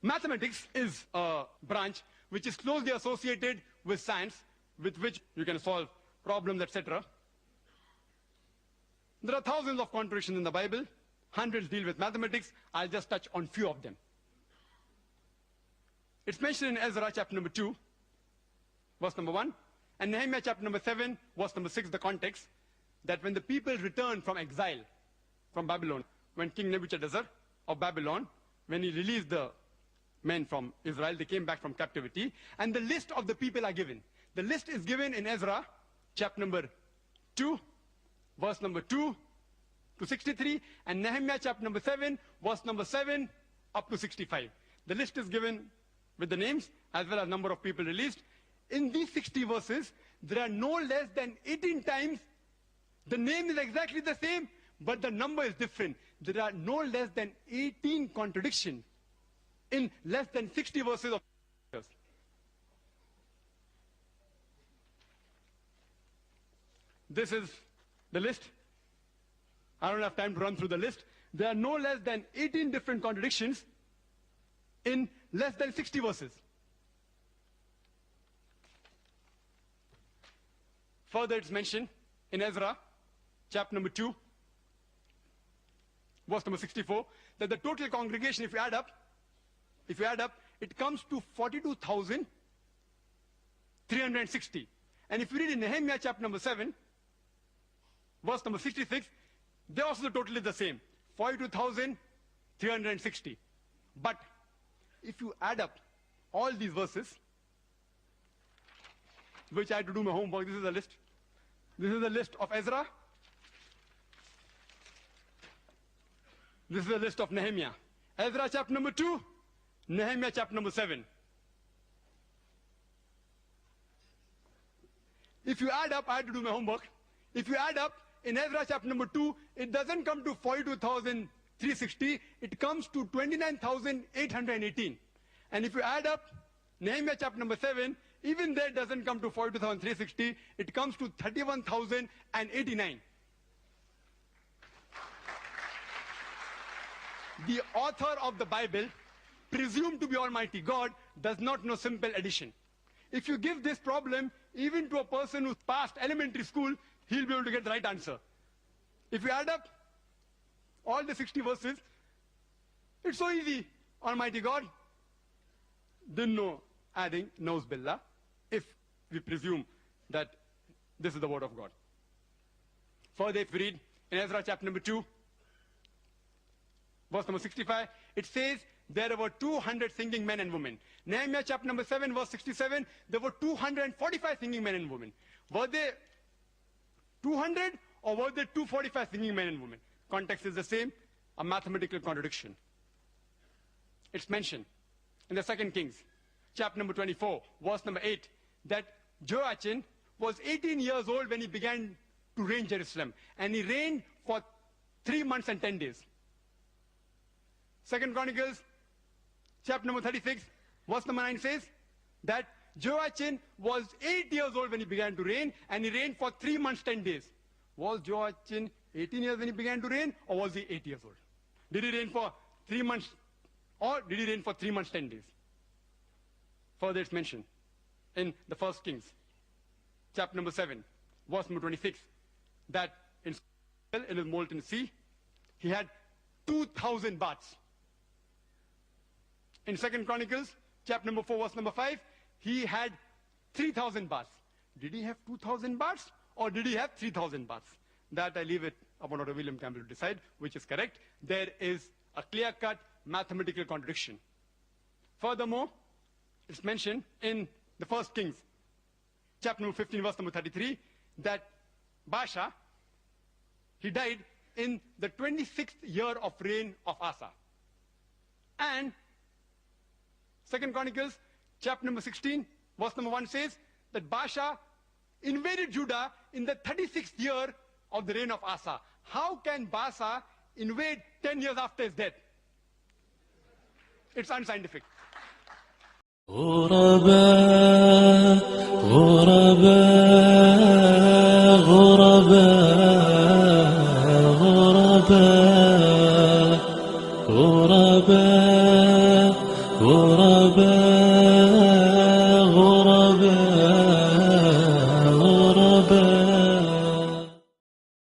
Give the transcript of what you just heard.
Mathematics is a branch which is closely associated with science, with which you can solve problems, etc. There are thousands of contradictions in the Bible. Hundreds deal with mathematics. I'll just touch on few of them. It's mentioned in Ezra chapter number 2, verse number 1, and Nehemiah chapter number 7, verse number 6, the context, that when the people returned from exile from Babylon, when King Nebuchadnezzar of Babylon, when he released the men from Israel, they came back from captivity, and the list of the people are given. The list is given in Ezra chapter number 2, verse number 2 to 63, and Nehemiah chapter number 7, verse number 7 up to 65. The list is given with the names as well as number of people released. In these 60 verses, there are no less than 18 times the name is exactly the same, but the number is different. There are no less than 18 contradictions in less than 60 verses of scriptures. This is the list. I don't have time to run through the list. There are no less than 18 different contradictions in less than 60 verses. Further, it's mentioned in Ezra, chapter number 2, verse number 64, that the total congregation, if you add up, it comes to 42,360. And if you read in Nehemiah chapter number 7, verse number 66, they also the total is the same, 42,360. But if you add up all these verses, which I had to do my homework, this is the list. This is the list of Ezra. This is the list of Nehemiah. Ezra chapter number 2, Nehemiah chapter number 7. If you add up, I had to do my homework. If you add up, in Ezra chapter number 2, it doesn't come to 42,360, it comes to 29,818. And if you add up Nehemiah chapter number 7, even there it doesn't come to 42,360, it comes to 31,089. The author of the Bible, presumed to be Almighty God, does not know simple addition. If you give this problem even to a person who's passed elementary school, he'll be able to get the right answer. If you add up all the 60 verses, it's so easy. Almighty God didn't know adding, knows Billah, if we presume that this is the word of God. Further, if we read in Ezra chapter number 2, verse number 65, it says there were 200 singing men and women. Nehemiah chapter number 7, verse 67, there were 245 singing men and women. Were they 200 or were there 245 singing men and women? Context is the same, a mathematical contradiction. It's mentioned in the 2 Kings, chapter number 24, verse number 8, that Joachim was 18 years old when he began to reign Jerusalem. And he reigned for 3 months and 10 days. 2 Chronicles, chapter number 36, verse number 9 says that Joachim was 8 years old when he began to reign, and he reigned for 3 months, 10 days. Was Joachim 18 years when he began to reign, or was he 8 years old? Did he reign for 3 months, or did he reign for 3 months, 10 days? Further, it's mentioned in the 1 Kings, chapter number 7, verse number 26, that in his molten sea, he had 2,000 baths. In 2 Chronicles, chapter number 4, verse number 5, he had 3,000 baths. Did he have 2,000 baths or did he have 3,000 baths? That I leave it upon Dr. William Campbell to decide which is correct. There is a clear-cut mathematical contradiction. Furthermore, it's mentioned in the 1 Kings, chapter number 15, verse number 33, that Baasha, he died in the 26th year of reign of Asa. And 2 Chronicles, chapter number 16, verse number 1 says that Baasha invaded Judah in the 36th year of the reign of Asa. How can Baasha invade 10 years after his death? It's unscientific. غرباء غرباء غرباء غرباء غرباء